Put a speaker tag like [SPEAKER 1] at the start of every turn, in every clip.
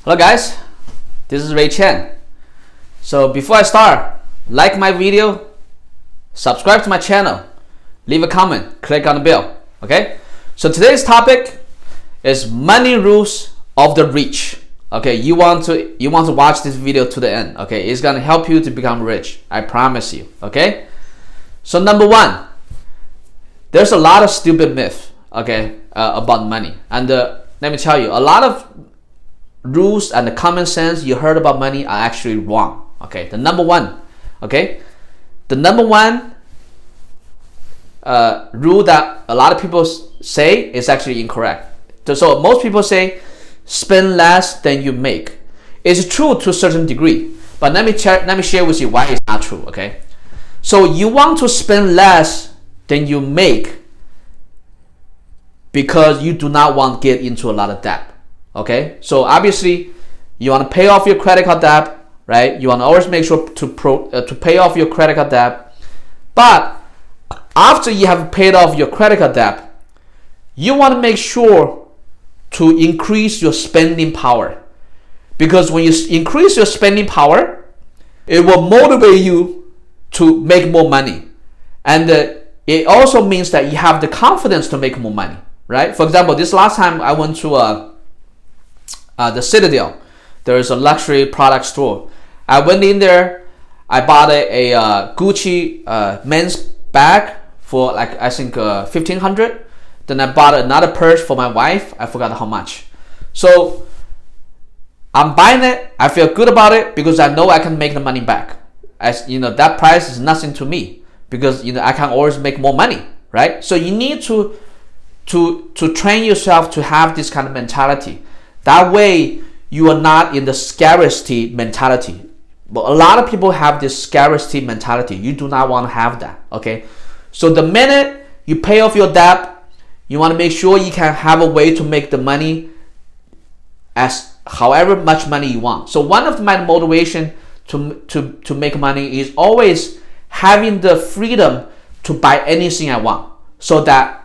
[SPEAKER 1] Hello guys, this is Ray Chen. So before I start, like my video, subscribe to my channel, leave a comment, click on the bell. Okay, so today's topic is money rules of the rich. Okay, you want to watch this video to the end. Okay, it's gonna help you to become rich, I promise you. Okay, so number one, there's a lot of stupid myth, okay, about money, and let me tell you, a lot of rules and the common sense you heard about money are actually wrong. Okay, the number one rule that a lot of people say is actually incorrect. So most people say spend less than you make. It's true to a certain degree, but let me share with you why it's not true. Okay, so you want to spend less than you make because you do not want to get into a lot of debt. Okay, so obviously you want to pay off your credit card debt, right? You want to always make sure to pay off your credit card debt. But after you have paid off your credit card debt, you want to make sure to increase your spending power, because when you increase your spending power, it will motivate you to make more money, and it also means that you have the confidence to make more money, right? For example, this last time I went to the Citadel. There is a luxury product store. I went in there. I bought a Gucci men's bag for like I think $1,500. Then I bought another purse for my wife. I forgot how much. So I'm buying it. I feel good about it because I know I can make the money back. As you know, that price is nothing to me because I can always make more money, right? So you need to train yourself to have this kind of mentality. That way, you are not in the scarcity mentality. But a lot of people have this scarcity mentality. You do not want to have that, okay? So the minute you pay off your debt, you want to make sure you can have a way to make the money as however much money you want. So one of my motivation to make money is always having the freedom to buy anything I want. So that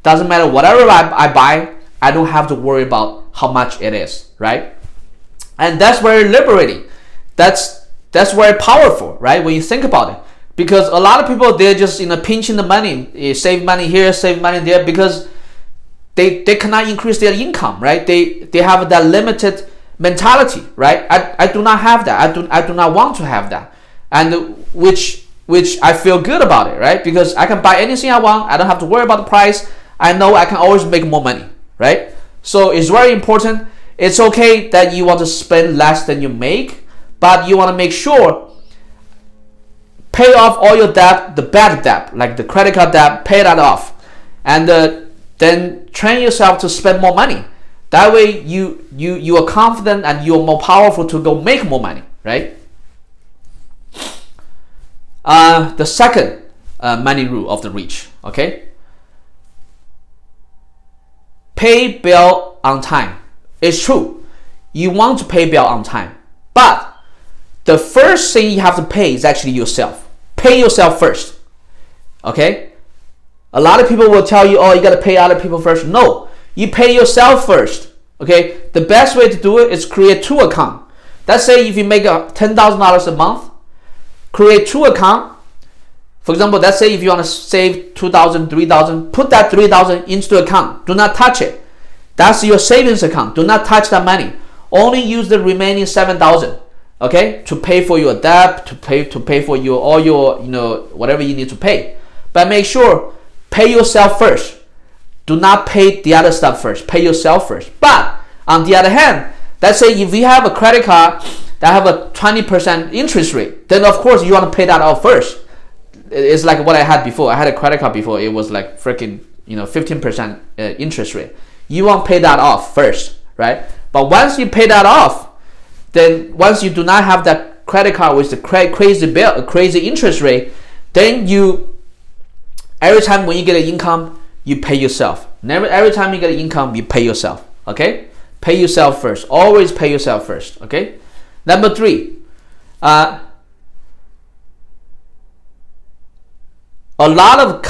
[SPEAKER 1] doesn't matter whatever I buy, I don't have to worry about how much it is, right? And that's very liberating. That's very powerful, right? When you think about it, because a lot of people, they're just pinching the money, save money here, save money there, because they cannot increase their income, right? They have that limited mentality, right? I do not have that. I do not want to have that, and which I feel good about it, right? Because I can buy anything I want. I don't have to worry about the price. I know I can always make more money, right? So it's very important. It's okay that you want to spend less than you make, but you want to make sure pay off all your debt, the bad debt, like the credit card debt, pay that off, and then train yourself to spend more money. That way you are confident and you're more powerful to go make more money, right? The second money rule of the rich, okay? Pay bill on time. It's true. You want to pay bill on time. But the first thing you have to pay is actually yourself. Pay yourself first. Okay? A lot of people will tell you, oh, you got to pay other people first. No. You pay yourself first. Okay? The best way to do it is create two accounts. Let's say if you make $10,000 a month, create two accounts. For example, let's say if you want to save $2,000, $3,000, put that $3,000 into the account. Do not touch it. That's your savings account. Do not touch that money. Only use the remaining $7,000, okay, to pay for your debt, to pay for all your whatever you need to pay. But make sure pay yourself first. Do not pay the other stuff first. Pay yourself first. But on the other hand, let's say if you have a credit card that have a 20% interest rate, then of course you want to pay that out first. It's like what I had before. I had a credit card before. It was like freaking 15% interest rate. You want to pay that off first, right? But once you pay that off, then once you do not have that credit card with the crazy interest rate, then every time when you get an income, you pay yourself. Every time you get an income, you pay yourself. Okay? Pay yourself first. Always pay yourself first. Okay? Number three. A lot of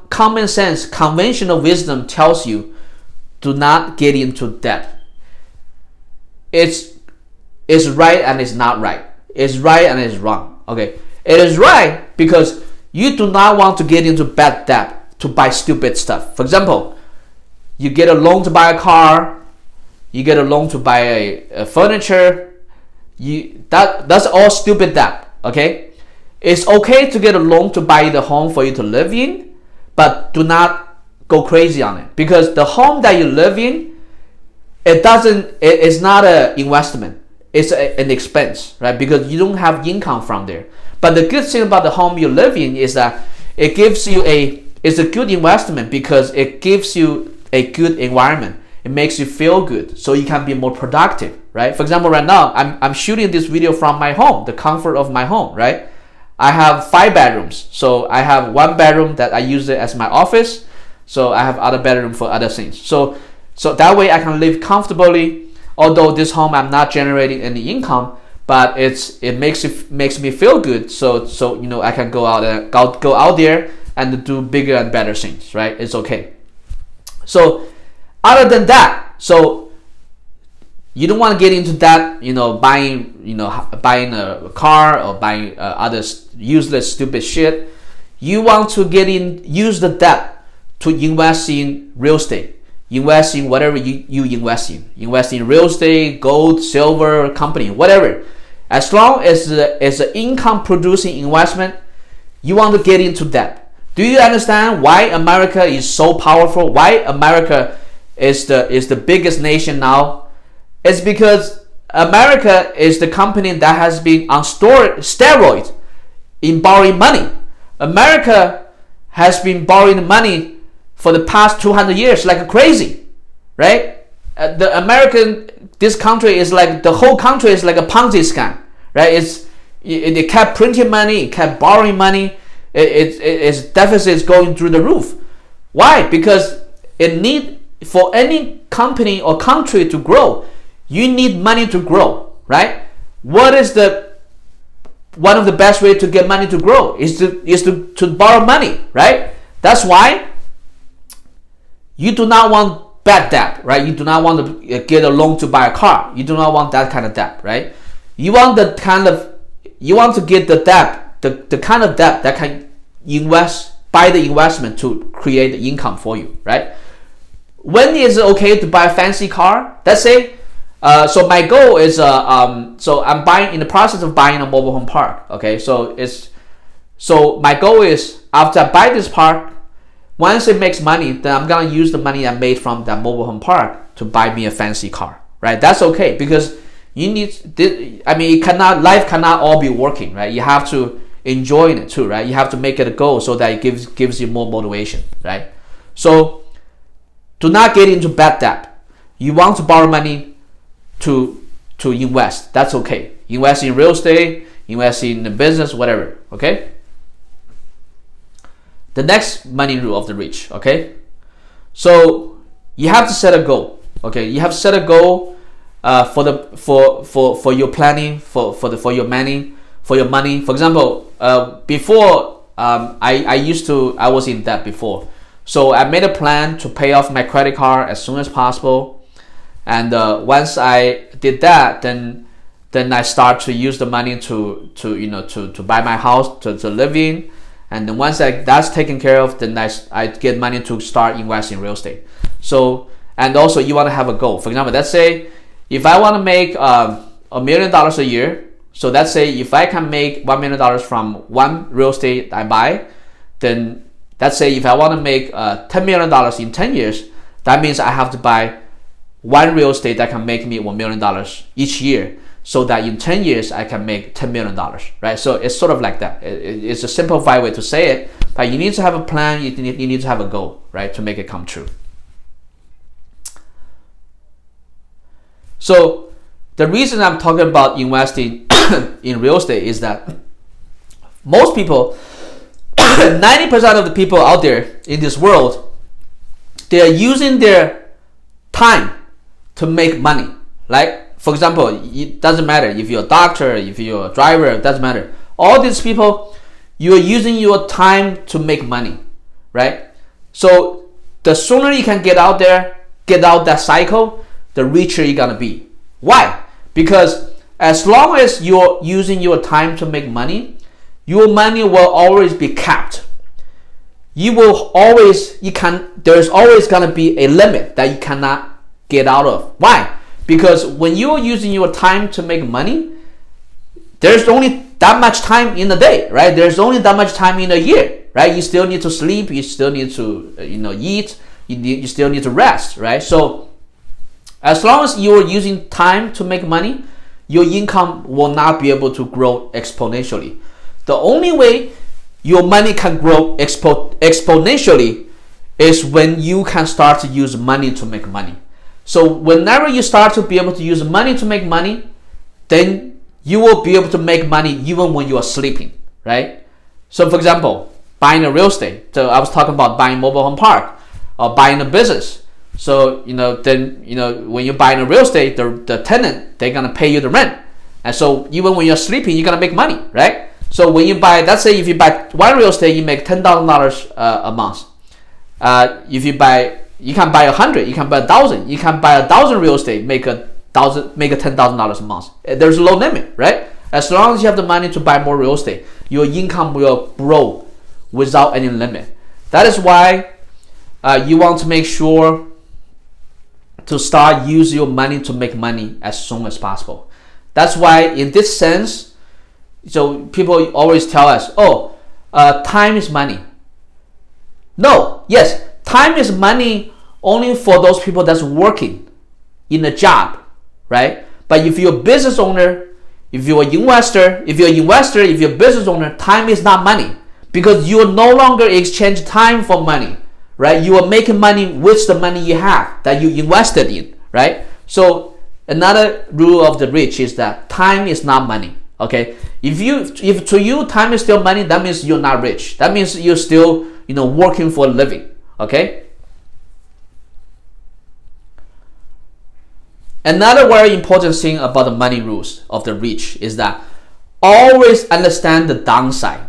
[SPEAKER 1] common sense, conventional wisdom tells you do not get into debt. It's is right and is not right. It's right and it's wrong. Okay, it is right because you do not want to get into bad debt to buy stupid stuff. For example, you get a loan to buy a car, you get a loan to buy a furniture. That's all stupid debt. Okay, it's okay to get a loan to buy the home for you to live in, but do not go crazy on it, because the home that you live in, it's not an investment. It's an expense, right? Because you don't have income from there. But the good thing about the home you live in is that it gives you it's a good investment because it gives you a good environment. It makes you feel good, so you can be more productive, right? For example, right now I'm shooting this video from my home, the comfort of my home, right? I have 5 bedrooms, so I have 1 bedroom that I use it as my office. So I have other bedroom for other things. So that way I can live comfortably. Although this home I'm not generating any income, but it makes me feel good. So I can go out there and do bigger and better things, right? It's okay. So other than that, so you don't want to get into that, buying a car or buying other useless stupid shit. You want to use the debt to invest in real estate. Invest in whatever you invest in. Invest in real estate, gold, silver, company, whatever. As long as it's an income producing investment, you want to get into that. Do you understand why America is so powerful? Why America is the biggest nation now? It's because America is the company that has been on steroids in borrowing money. America has been borrowing money for the past 200 years like crazy, right? This country is like, the whole country is like a Ponzi scam, right? It kept printing money, it kept borrowing money, its deficit is going through the roof. Why? Because for any company or country to grow, you need money to grow, right? What is one of the best way to get money to grow is to borrow money, right? That's why you do not want bad debt, right? You do not want to get a loan to buy a car. You do not want that kind of debt, right? You want to get the debt, the kind of debt that can buy the investment to create the income for you, right? When is it okay to buy a fancy car? Let's say, so my goal is, so I'm in the process of buying a mobile home park. Okay, so my goal is, after I buy this park, once it makes money, then I'm gonna use the money I made from that mobile home park to buy me a fancy car, right? That's okay, because life cannot all be working, right? You have to enjoy it too, right? You have to make it a goal so that it gives you more motivation, right? So do not get into bad debt. You want to borrow money to invest. That's okay. Invest in real estate, invest in the business, whatever. Okay. The next money rule of the rich. Okay. So you have to set a goal. Okay. You have to set a goal for your planning for your money. For example, before I was in debt before. So I made a plan to pay off my credit card as soon as possible. And once I did that, then I start to use the money to buy my house to live in. And then once that's taken care of, then I get money to start investing in real estate. So, and also you want to have a goal. For example, let's say if I want to make $1 million a year. So let's say if I can make $1 million from one real estate I buy, then let's say if I want to make $10 million in 10 years, that means I have to buy one real estate that can make me $1 million each year, so that in 10 years I can make $10 million, right? So it's sort of like that. It's a simplified way to say it, but you need to have a plan, you need to have a goal, right, to make it come true. So the reason I'm talking about investing in real estate is that most people, 90% of the people out there in this world, they are using their time to make money. Like, for example, it doesn't matter if you're a doctor, if you're a driver, it doesn't matter. All these people, you are using your time to make money, right? So the sooner you can get out there, get out that cycle, the richer you're gonna be. Why? Because as long as you're using your time to make money, your money will always be capped. There's always gonna be a limit that you cannot get out of. Why? Because when you're using your time to make money, there's only that much time in a day, right? There's only that much time in a year, right? You still need to sleep, you still need to eat, you still need to rest, right? So as long as you're using time to make money, your income will not be able to grow exponentially. The only way your money can grow exponentially is when you can start to use money to make money. So whenever you start to be able to use money to make money, then you will be able to make money even when you are sleeping, right? So for example, buying a real estate. So I was talking about buying mobile home park or buying a business. So then when you're buying a real estate, the tenant, they're gonna pay you the rent, and so even when you're sleeping, you're gonna make money, right? So when you buy, let's say if you buy one real estate, you make $10,000 a month. If you can buy 100, you can buy 1,000, you can buy 1,000 real estate, make a $10,000 a month. There's no limit, right? As long as you have the money to buy more real estate, your income will grow without any limit. That is why you want to make sure to start using your money to make money as soon as possible. That's why in this sense, so people always tell us, time is money. No, yes, time is money only for those people that's working in a job, right? But if you're a business owner, if you're a investor, if you're a business owner, time is not money, because you will no longer exchange time for money, right? You are making money with the money you have that you invested in, right? So another rule of the rich is that time is not money. Okay, if to you time is still money, that means you're not rich. That means you're still working for a living. Okay. Another very important thing about the money rules of the rich is that always understand the downside.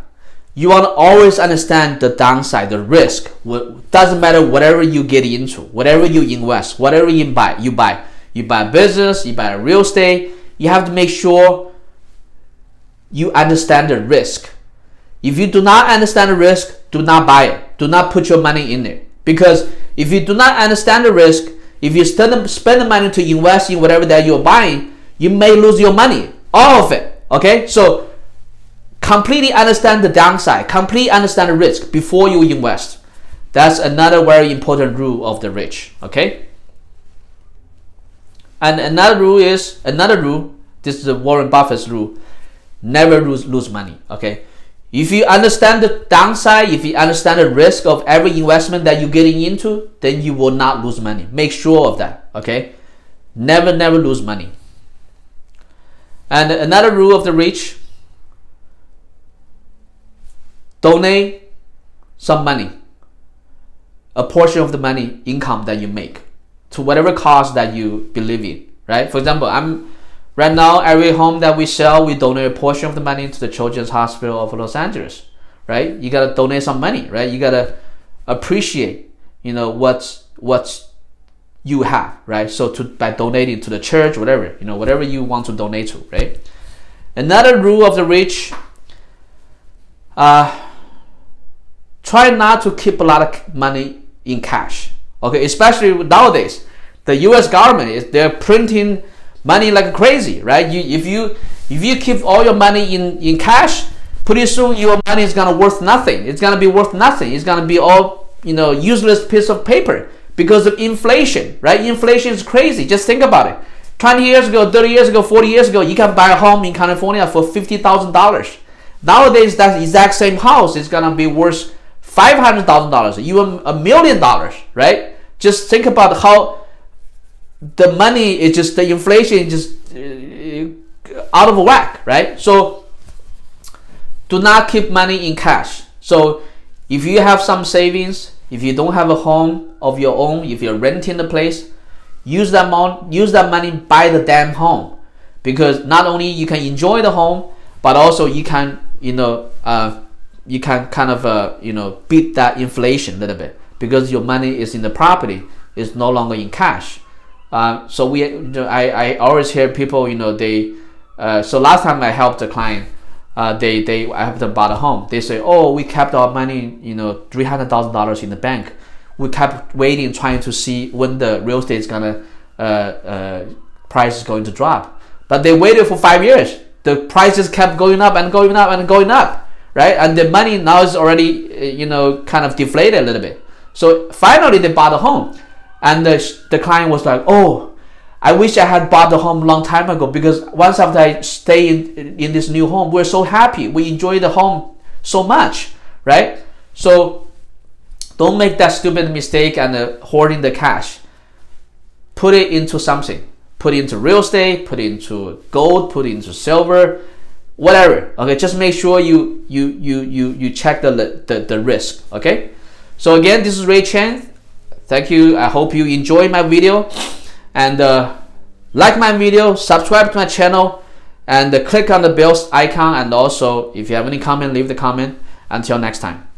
[SPEAKER 1] You want to always understand the downside, the risk. Doesn't matter whatever you get into, whatever you invest, whatever you buy a business, you buy a real estate. You have to make sure you understand the risk. If you do not understand the risk, do not buy it. Do not put your money in it. Because if you do not understand the risk, if you spend the money to invest in whatever that you're buying, you may lose your money, all of it. Okay, so completely understand the downside, completely understand the risk before you invest. That's another very important rule of the rich. Okay, and another rule, this is the Warren Buffett's rule: never lose money. Okay, if you understand the downside, if you understand the risk of every investment that you're getting into, then you will not lose money. Make sure of that. Okay, never lose money. And another rule of the rich: donate some money, a portion of the money income that you make, to whatever cause that you believe in. Right? For example, right now, every home that we sell, we donate a portion of the money to the Children's Hospital of Los Angeles, right? You gotta donate some money, right? You gotta appreciate, what you have, right? So by donating to the church, whatever you want to donate to, right? Another rule of the rich: try not to keep a lot of money in cash. Okay, especially nowadays, the U.S. government they're printing money like crazy, right? If you keep all your money in cash, pretty soon your money is gonna worth nothing. It's gonna be worth nothing. It's gonna be all useless piece of paper because of inflation, right? Inflation is crazy. Just think about it. 20 years ago, 30 years ago, 40 years ago, you can buy a home in California for $50,000. Nowadays, that exact same house is gonna be worth $500,000, even $1 million, right? Just think about how the money is just, the inflation is just out of whack, right? So do not keep money in cash. So if you have some savings, if you don't have a home of your own, if you're renting the place, use that money, buy the damn home, because not only you can enjoy the home, but also you can kind of beat that inflation a little bit, because your money is in the property, it's no longer in cash. So I always hear people, So last time I helped a client, I helped them buy a home. They say, oh, we kept our money, $300,000 in the bank. We kept waiting, trying to see when the real estate is gonna price is going to drop. But they waited for 5 years. The prices kept going up and going up and going up, right? And the money now is already, kind of deflated a little bit. So finally they bought a home, and the client was like, oh, I wish I had bought the home a long time ago, because once after I stay in this new home, we're so happy. We enjoy the home so much, right? So don't make that stupid mistake and hoarding the cash. Put it into something. Put it into real estate, put it into gold, put it into silver, whatever. Okay, just make sure you check the risk. Okay. So again, this is Ray Chen. Thank you. I hope you enjoy my video, and like my video, subscribe to my channel, and click on the bell icon. And also, if you have any comment, leave the comment. Until next time.